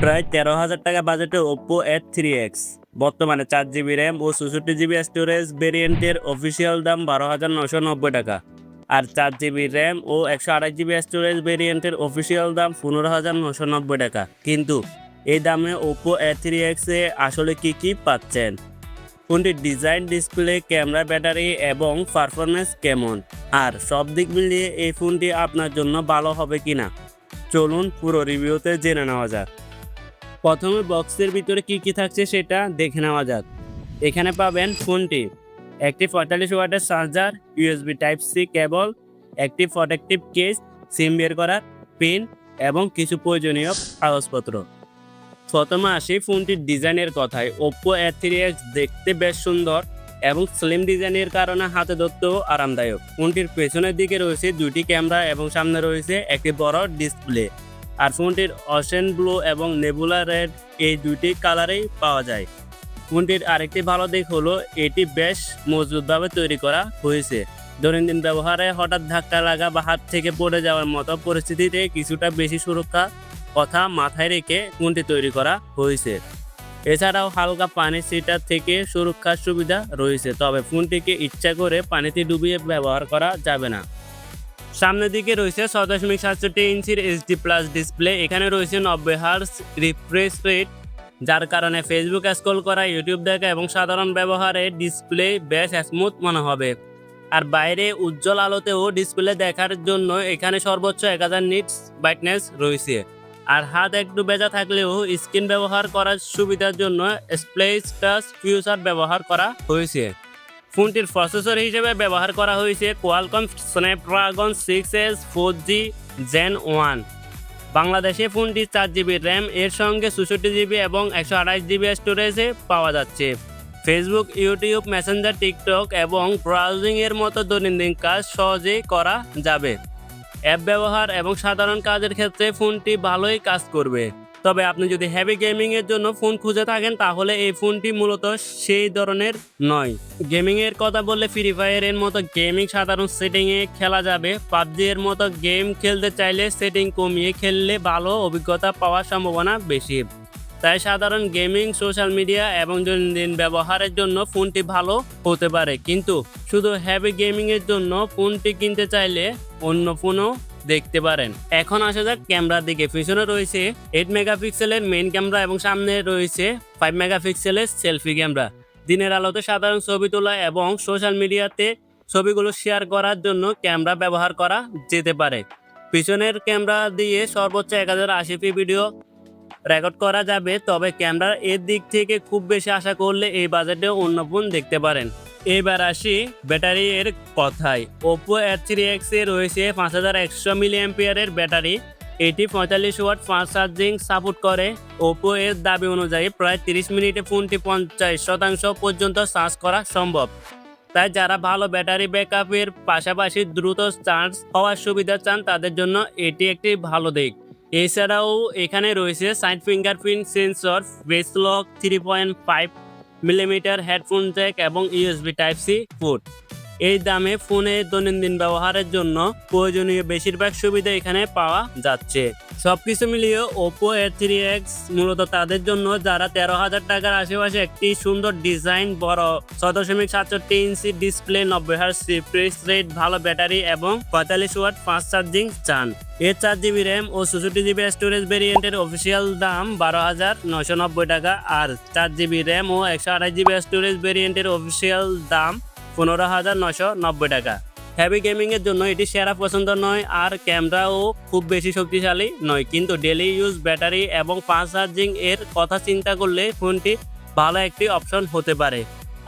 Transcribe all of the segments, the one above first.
প্রায় 13,000 টাকা বাজেটে OPPO A3x বর্তমানে 4GB র্যাম ও 64GB স্টোরেজ ভেরিয়েন্টের অফিসিয়াল দাম 12,990 টাকা, আর 4GB র্যাম ও 128GB স্টোরেজ ভেরিয়েন্টের অফিসিয়াল দাম 15,990 টাকা। কিন্তু এই দামে OPPO A3x এ আসলে কি পাচ্ছেন? ফোনটির ডিজাইন, ডিসপ্লে, ক্যামেরা, ব্যাটারি এবং পারফরমেন্স কেমন, আর সব দিক মিলিয়ে এই ফোনটি আপনার জন্য ভালো হবে কিনা, চলুন পুরো রিভিউতে জেনে নেওয়া যাক। প্রথমে বক্সের ভিতরে কি থাকছে সেটা দেখে নেওয়া যাক। এখানে পাবেন ফোনটি একটি 45 ওয়াটের চার্জার, USB Type-C কেবল, একটি প্রোটেক্টিভ কেস, সিম বের করার পিন এবং কিছু প্রয়োজনীয় কাগজপত্র। প্রথমে আসি ফোনটির ডিজাইনের কথায়। OPPO A3x দেখতে বেশ সুন্দর এবং স্লিম ডিজাইনের কারণে হাতে ধরতেও আরামদায়ক। ফোনটির পেছনের দিকে রয়েছে দুইটি ক্যামেরা এবং সামনে রয়েছে একটি বড় ডিসপ্লে। আর ফোনটির ওশেন ব্লু এবং নেবুলা রেড এই দুইটি কালারেই পাওয়া যায়। ফোনটির আরেকটি ভালো দিক হলো এটি বেশ মজবুতভাবে তৈরি করা হয়েছে। দৈনন্দিন ব্যবহারে হঠাৎ ধাক্কা লাগা বা হাত থেকে পড়ে যাওয়ার মতো পরিস্থিতিতে কিছুটা বেশি সুরক্ষা কথা মাথায় রেখে ফোনটি তৈরি করা হয়েছে। এছাড়াও হালকা পানি ছিটা থেকে সুরক্ষার সুবিধা রয়েছে, তবে ফোনটিকে ইচ্ছা করে পানিতে ডুবিয়ে ব্যবহার করা যাবে না। সামনের দিকে রয়েছে 6.67 ইঞ্চির HD+ ডিসপ্লে। এখানে রয়েছে 90 হার্জ রিফ্রেশ রেট, যার কারণে ফেসবুক স্ক্রল করা, ইউটিউব দেখা এবং সাধারণ ব্যবহারে ডিসপ্লে বেশ স্মুথ মনে হবে। আর বাইরে উজ্জ্বল আলোতেও ডিসপ্লে দেখার জন্য এখানে সর্বোচ্চ 1000 নিটস ব্রাইটনেস রয়েছে। আর হাত একটু ভেজা থাকলেও স্ক্রিন ব্যবহার করার সুবিধার জন্য স্প্লেশ টাচ ফিচার ব্যবহার করা হয়েছে। ফোনটির প্রসেসর হিসেবে ব্যবহার করা হয়েছে Qualcomm Snapdragon 6s 4G Gen 1। বাংলাদেশে ফোনটি 4GB র্যাম এর সঙ্গে 64GB এবং 128GB স্টোরেজে পাওয়া যাচ্ছে। ফেসবুক, ইউটিউব, মেসেঞ্জার, টিকটক এবং ব্রাউজিং এর মতো দৈনন্দিন কাজ সহজেই করা যাবে। অ্যাপ ব্যবহার এবং সাধারণ কাজের ক্ষেত্রে ফোনটি ভালোই কাজ করবে। তবে আপনি যদি হেভি গেমিংয়ের জন্য ফোন খুঁজে থাকেন তাহলে এই ফোনটি মূলত সেই ধরনের নয়। গেমিংয়ের কথা বললে ফ্রি ফায়ারের মতো গেমিং সাধারণ সেটিংয়ে খেলা যাবে। পাবজি এর মতো গেম খেলতে চাইলে সেটিং কমিয়ে খেললে ভালো অভিজ্ঞতা পাওয়ার সম্ভাবনা বেশি। তাই সাধারণ গেমিং, সোশ্যাল মিডিয়া এবং দৈনন্দিন ব্যবহারের জন্য ফোনটি ভালো হতে পারে, কিন্তু শুধু হেভি গেমিংয়ের জন্য ফোনটি কিনতে চাইলে অন্য ফোনও দেখতে পারেন। এখন আসা যাক ক্যামেরার দিকে। পিছনে রয়েছে 8 মেগাপিক্সেলের মেইন ক্যামেরা এবং সামনে রয়েছে 5 মেগাপিক্সেলের সেলফি ক্যামেরা। দিনের আলোতে সাধারণ ছবি তোলা এবং সোশ্যাল মিডিয়াতে ছবিগুলো শেয়ার করার জন্য ক্যামেরা ব্যবহার করা যেতে পারে। পিছনের ক্যামেরা দিয়ে সর্বোচ্চ 1080p ভিডিও রেকর্ড করা যাবে, তবে ক্যামেরার এর দিক থেকে খুব বেশি আশা করলে এই বাজেটে অন্য ফোন দেখতে পারেন। এবার আসি ব্যাটারি এর কথায়। OPPO A3x এ রয়েছে 5100 mAh ব্যাটারি। এটি 45 ওয়াট ফাস্ট চার্জিং সাপোর্ট করে। OPPO এর দাবি অনুযায়ী প্রায় 30 মিনিটে ফোনটি 50% পর্যন্ত চার্জ করা সম্ভব। তাই যারা ভালো ব্যাটারি ব্যাকআপের পাশাপাশি দ্রুত চার্জ হওয়ার সুবিধা চান তাদের জন্য এটি একটি ভালো দিক। এছাড়াও এখানে রয়েছে side fingerprint sensor, face lock, 3.5 millimetre headphone Jack এবং USB Type-C পোর্ট। এই দামে ফোনে দৈনন্দিন ব্যবহারের জন্য প্রয়োজনীয় বেশিরভাগ সুবিধা এখানে পাওয়া যাচ্ছে। সবকিছু মিলিয়ে OPPO A3x মূলত তাদের জন্য যারা 13,000 টাকার আশেপাশে একটি সুন্দর ডিজাইন, বড় 6.67 inch display, 90 hertz refresh rate, ভালো ব্যাটারি এবং 45 ওয়াট ফাস্ট চার্জিং চান। এর 4GB র্যাম ও 64GB স্টোরেজ ভেরিয়েন্টের অফিসিয়াল দাম 12,990 টাকা, আর 4GB র্যাম ও 128GB স্টোরেজ ভেরিয়েন্টের অফিসিয়াল দাম 15,990 টাকা। হেভি গেমিংয়ের জন্য এটি সেরা পছন্দ নয়, আর ক্যামেরাও খুব বেশি শক্তিশালী নয়, কিন্তু ডেলি ইউজ, ব্যাটারি এবং ফাস্ট চার্জিং এর কথা চিন্তা করলে ফোনটি ভালো একটি অপশন হতে পারে।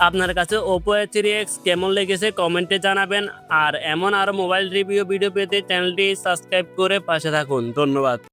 আপনার কাছে OPPO A3x কেমন লেগেছে কমেন্টে জানাবেন, আর এমন আরও মোবাইল রিভিউ ভিডিও পেতে চ্যানেলটি সাবস্ক্রাইব করে পাশে থাকুন। ধন্যবাদ।